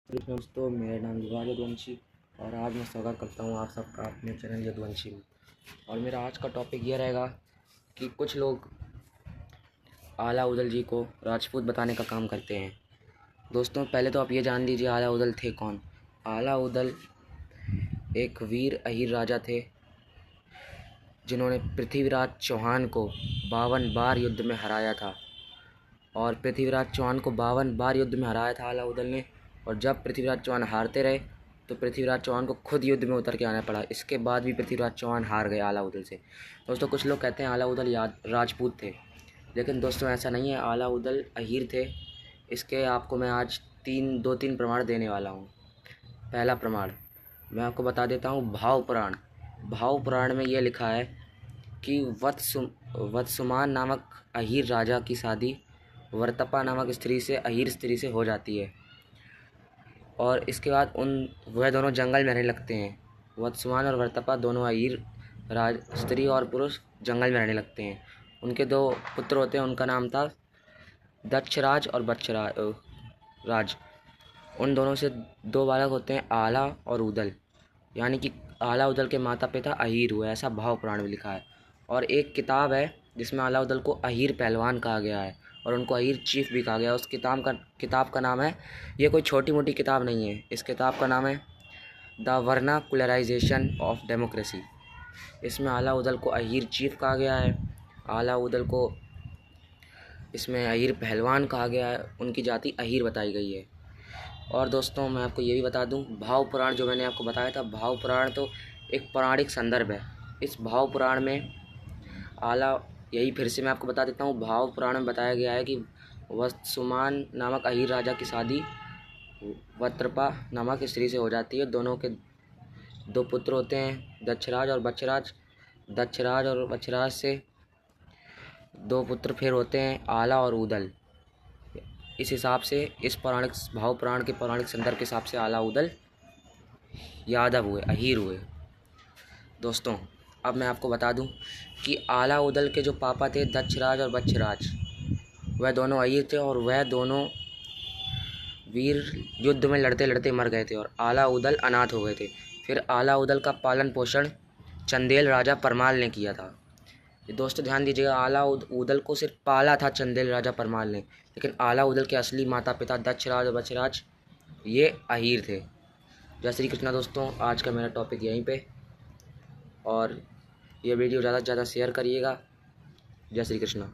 दोस्तों, मेरा नाम युवराज यदुवंशी और आज मैं स्वागत करता हूँ आप सबका अपने चैनल यदुवंशी में। और मेरा आज का टॉपिक ये रहेगा कि कुछ लोग आला उदल जी को राजपूत बताने का काम करते हैं। दोस्तों, पहले तो आप ये जान लीजिए आला उदल थे कौन। आला उदल एक वीर अहीर राजा थे जिन्होंने पृथ्वीराज चौहान को 52 बार युद्ध में हराया था। और पृथ्वीराज चौहान को 52 बार युद्ध में हराया था आला उदल ने। और जब पृथ्वीराज चौहान हारते रहे तो पृथ्वीराज चौहान को खुद युद्ध में उतर के आना पड़ा। इसके बाद भी पृथ्वीराज चौहान हार गए आला उदल से। दोस्तों, कुछ लोग कहते हैं आला उदल राजपूत थे, लेकिन दोस्तों ऐसा नहीं है। आला उदल अहीर थे। इसके आपको मैं आज दो तीन प्रमाण देने वाला हूँ। पहला प्रमाण मैं आपको बता देता हूँ, भाव पुराण। भाव पुराण में यह लिखा है कि वत्सुमान नामक अहीर राजा की शादी वर्तपा नामक स्त्री से, अहीर स्त्री से हो जाती है। और इसके बाद वह दोनों जंगल में रहने लगते हैं। वत्सुमान और वर्तपा दोनों अहीर स्त्री और पुरुष जंगल में रहने लगते हैं। उनके दो पुत्र होते हैं, उनका नाम था दक्षराज और बच्छराज। उन दोनों से दो बालक होते हैं, आला और उदल। यानी कि आला उदल के माता पिता अहीर हुए, ऐसा भाव पुराण में लिखा है। और एक किताब है जिसमें आला उदल को अहीर पहलवान कहा गया है और उनको अहीर चीफ भी कहा गया है। उस किताब का नाम है, ये कोई छोटी मोटी किताब नहीं है, इस किताब का नाम है द वर्नाकुलराइजेशन ऑफ डेमोक्रेसी। इसमें आला उदल को अहीर चीफ कहा गया है, आला उदल को इसमें अहीर पहलवान कहा गया है, उनकी जाति अहीर बताई गई है। और दोस्तों, मैं आपको ये भी बता दूं, भाव पुराण जो मैंने आपको बताया था, भाव पुराण तो एक पौराणिक संदर्भ है। इस भाव पुराण में यही फिर से मैं आपको बता देता हूँ। भाव पुराण में बताया गया है कि वत्सुमान नामक अहीर राजा की शादी वर्तपा नामक स्त्री से हो जाती है। दोनों के दो पुत्र होते हैं, दक्षराज और बच्छराज। दक्षराज और बच्छराज से दो पुत्र फिर होते हैं, आला और उदल। इस हिसाब से इस पौराणिक भाव पुराण के पौराणिक संदर्भ के हिसाब से आला उदल यादव हुए, अहीर हुए। दोस्तों, अब मैं आपको बता दूं कि आला उदल के जो पापा थे दक्षराज और बच्छराज, वह दोनों अहीर थे और वह दोनों वीर युद्ध में लड़ते लड़ते मर गए थे और आला उदल अनाथ हो गए थे। फिर आला उदल का पालन पोषण चंदेल राजा परमाल ने किया था। दोस्तों ध्यान दीजिएगा, आला उदल को सिर्फ पाला था चंदेल राजा परमाल ने, लेकिन आला उदल के असली माता पिता दक्षराज और बच्छराज ये अहीर थे। जय श्री कृष्णा। दोस्तों, आज का मेरा टॉपिक यहीं पे, और ये वीडियो ज़्यादा से ज़्यादा शेयर करिएगा। जय श्री कृष्णा।